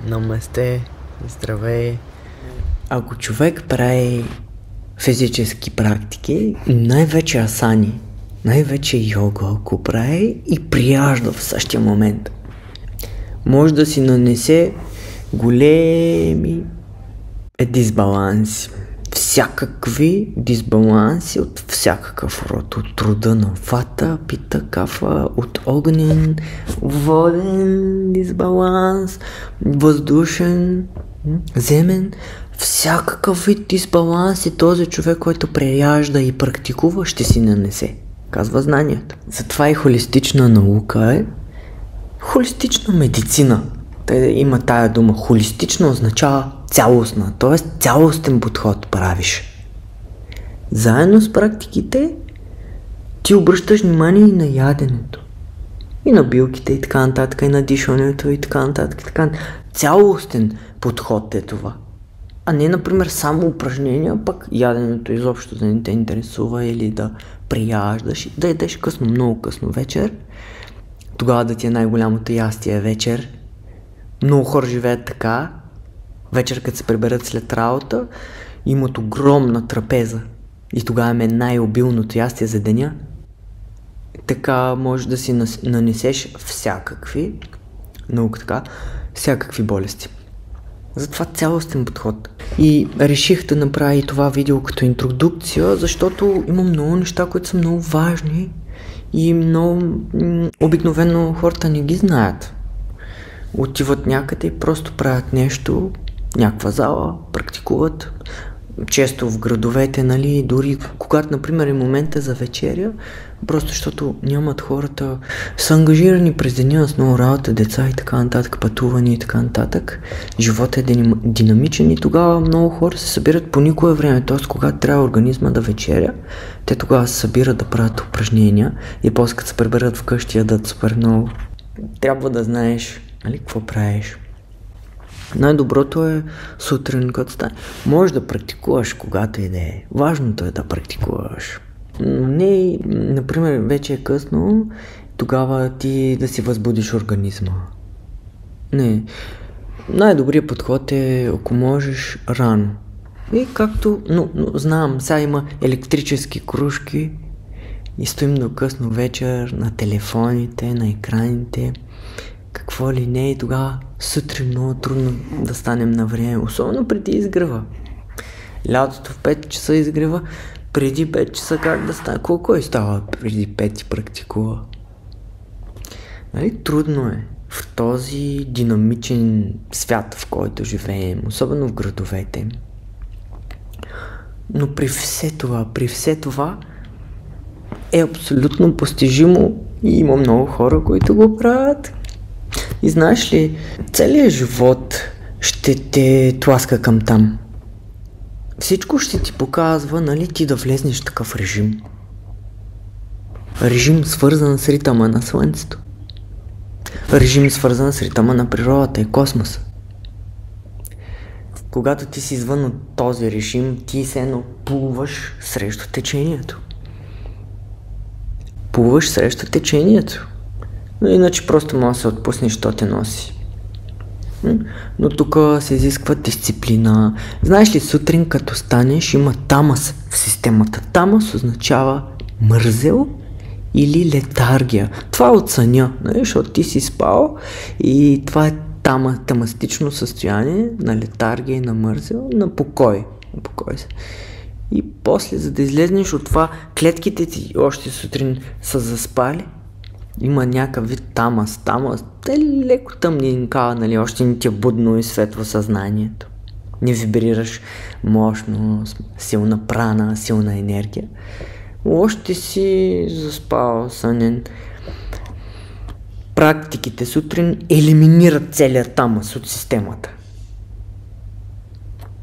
Намасте, здравей. Ако човек прави физически практики, най-вече асани, най-вече йога, ако прави и прияжда в същия момент, може да си нанесе големи дисбаланси. Всякакви дисбаланси от всякакъв род. От рода на вата, пита, кафа, от огнен, воден дисбаланс, въздушен, земен. Всякакъв вид дисбаланс и този човек, който преяжда и практикува, ще си нанесе. Казва знанието. Затова и холистична наука е холистична медицина. Има тая дума. Холистична означава цялостна, т.е. цялостен подход правиш. Заедно с практиките ти обръщаш внимание и на яденето, и на билките и така нататък, и на дишането и така нататък. Цялостен подход е това. А не, например, само упражнения, пък яденето изобщо да не те интересува или да прияждаш, да ядеш късно, много късно вечер. Тогава да ти е най-голямото ястие вечер. Много хора живеят така. Вечер, като се приберат след работа, имат огромна трапеза. И тогава е най-обилното ястие за деня. Така можеш да си нанесеш всякакви болести. Затова цялостен подход. И реших да направя и това видео като интродукция, защото има много неща, които са много важни и много обикновено хората не ги знаят. Отиват някъде и просто правят нещо, някаква зала, практикуват. Често в градовете, нали, дори когато, например, е момента за вечеря, просто защото нямат хората, са ангажирани през деня с много работа, деца и така нататък, пътувания и така нататък. Животът е динамичен и тогава много хора се събират по никое време, т.е. когато трябва организма да вечеря, те тогава се събират да правят упражнения и после като се приберат вкъщи ядат супер много. Трябва да знаеш, нали, какво правиш. Най-доброто е сутрин, като стане. Може да практикуваш когато и да е. Важното е да практикуваш. Не, например, вече е късно, тогава ти да си възбудиш организма. Не. Най-добрият подход е, ако можеш, рано. И както, но знам, сега има електрически кружки и стоим до късно вечер на телефоните, на екраните. Какво ли не, и тогава сутрин много трудно да станем на време, особено преди изгрева. Лятото в 5 часа изгрева, преди 5 часа как да стане? Колко става преди 5 и практикува? Нали, трудно е в този динамичен свят, в който живеем, особено в градовете. Но при все това е абсолютно постижимо и има много хора, които го правят. И знаеш ли, целият живот ще те тласка към там. Всичко ще ти показва, нали, ти да влезнеш в такъв режим. Режим свързан с ритъма на Слънцето. Режим свързан с ритъма на природата и космоса. Когато ти си извън от този режим, ти се едно плуваш срещу течението. Плуваш срещу течението. Иначе просто може да се отпуснеш, що те носи. Но тук се изисква дисциплина. Знаеш ли, сутрин като станеш, има тамас в системата. Тамас означава мързел или летаргия. Това е от съня, защото ти си спал и това е тамастично състояние на летаргия и на мързел, на покой. И после, за да излезнеш от това, клетките ти още сутрин са заспали. Има някакъв вид тамас. Е леко тъмненка, нали, още не ти е будно и светло съзнанието. Не вибрираш мощно, силна прана, силна енергия. Още си заспал, сънен. Практиките сутрин елиминират целият тамас от системата.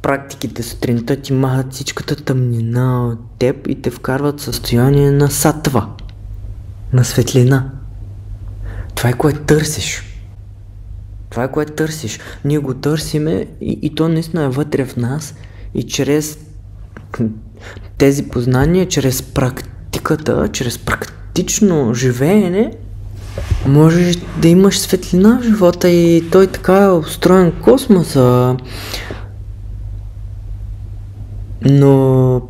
Практиките сутринта ти махат всичката тъмнина от теб и те вкарват в състояние на сатва, на светлина. Това е което търсиш. Ние го търсиме и то наистина е вътре в нас и чрез тези познания, чрез практиката, чрез практично живеене, Можеш да имаш светлина в живота и той така е устроен космоса. Но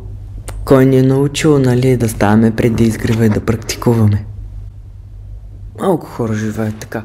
кой ни е научил, нали, да ставаме преди изгрева и да практикуваме? Малко хора живеят така.